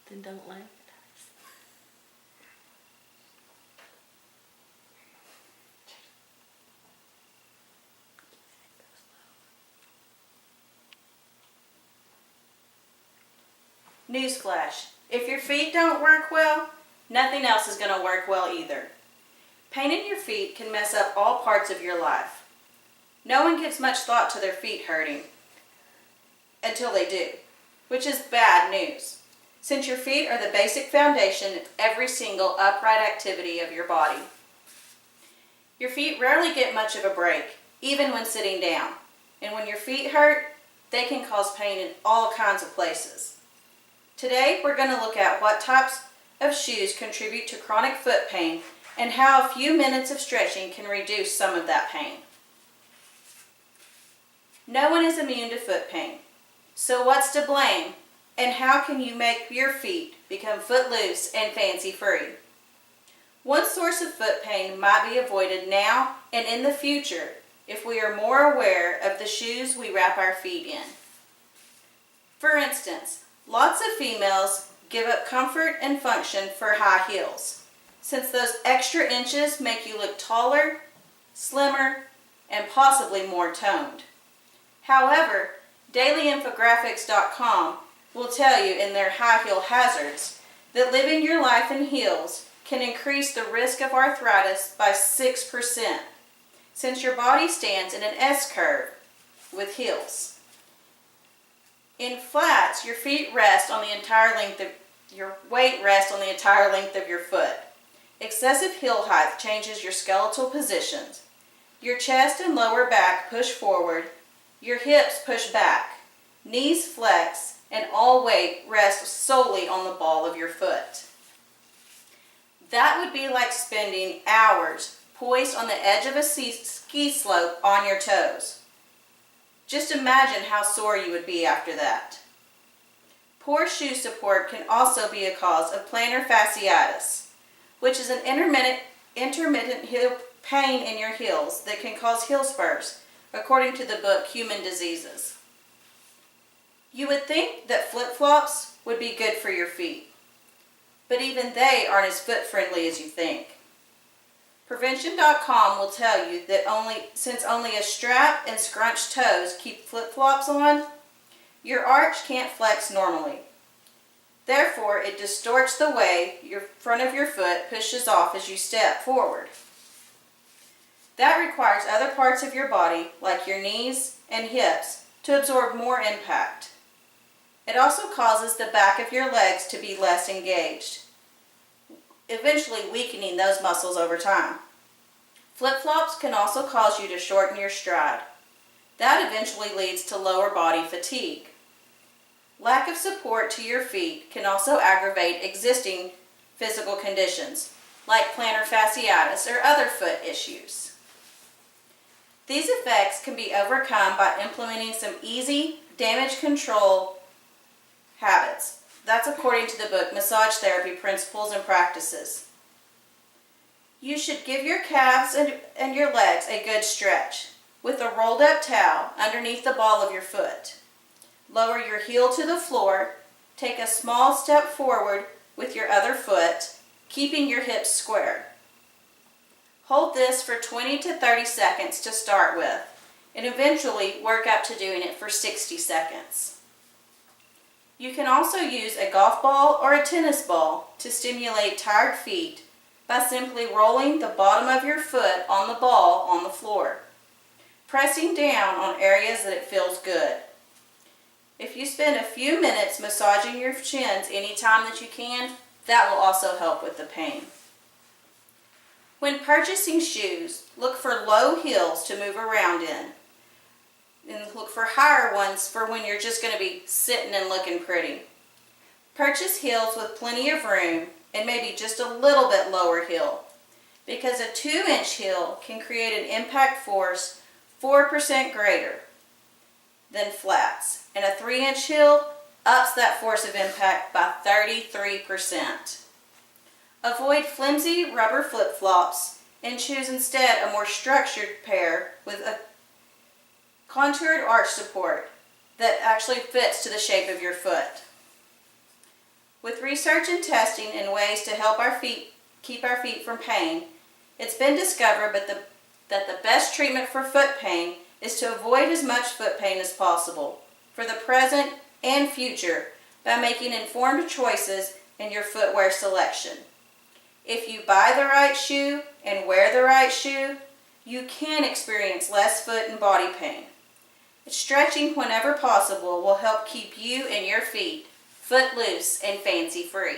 Then don't laugh. Newsflash, if your feet don't work well, nothing else is going to work well either. Pain in your feet can mess up all parts of your life. No one gives much thought to their feet hurting until they do, which is bad news, since your feet are the basic foundation of every single upright activity of your body. Your feet rarely get much of a break, even when sitting down, and when your feet hurt, they can cause pain in all kinds of places. Today, we're going to look at what types of shoes contribute to chronic foot pain and how a few minutes of stretching can reduce some of that pain. No one is immune to foot pain. So what's to blame, and how can you make your feet become footloose and fancy-free? One source of foot pain might be avoided now and in the future if we are more aware of the shoes we wrap our feet in. For instance, lots of females give up comfort and function for high heels, since those extra inches make you look taller, slimmer, and possibly more toned. However, dailyinfographics.com will tell you in their high heel hazards that living your life in heels can increase the risk of arthritis by 6%, since your body stands in an S-curve with heels. In flats, your weight rests on the entire length of your foot. Excessive heel height changes your skeletal positions. Your chest and lower back push forward, your hips push back, knees flex, and all weight rests solely on the ball of your foot. That would be like spending hours poised on the edge of a ski slope on your toes. Just imagine how sore you would be after that. Poor shoe support can also be a cause of plantar fasciitis, which is an intermittent heel pain in your heels that can cause heel spurs, according to the book Human Diseases. You would think that flip-flops would be good for your feet, but even they aren't as foot-friendly as you think. Prevention.com will tell you that since only a strap and scrunched toes keep flip-flops on, your arch can't flex normally. Therefore, it distorts the way your front of your foot pushes off as you step forward. That requires other parts of your body, like your knees and hips, to absorb more impact. It also causes the back of your legs to be less engaged, eventually weakening those muscles over time. Flip-flops can also cause you to shorten your stride. That eventually leads to lower body fatigue. Lack of support to your feet can also aggravate existing physical conditions, like plantar fasciitis or other foot issues. These effects can be overcome by implementing some easy damage control habits. That's according to the book Massage Therapy Principles and Practices. You should give your calves and your legs a good stretch with a rolled up towel underneath the ball of your foot. Lower your heel to the floor, take a small step forward with your other foot, keeping your hips square. Hold this for 20 to 30 seconds to start with, and eventually work up to doing it for 60 seconds. You can also use a golf ball or a tennis ball to stimulate tired feet by simply rolling the bottom of your foot on the ball on the floor, pressing down on areas that it feels good. If you spend a few minutes massaging your shins anytime that you can, that will also help with the pain. When purchasing shoes, look for low heels to move around in, and look for higher ones for when you're just going to be sitting and looking pretty. Purchase heels with plenty of room and maybe just a little bit lower heel, because a 2-inch heel can create an impact force 4% greater than flats, and a 3-inch heel ups that force of impact by 33%. Avoid flimsy rubber flip-flops and choose instead a more structured pair with a contoured arch support that actually fits to the shape of your foot. With research and testing and ways to help our feet keep our feet from pain, it's been discovered that the best treatment for foot pain is to avoid as much foot pain as possible for the present and future by making informed choices in your footwear selection. If you buy the right shoe and wear the right shoe, you can experience less foot and body pain. Stretching whenever possible will help keep you and your feet foot loose and fancy free.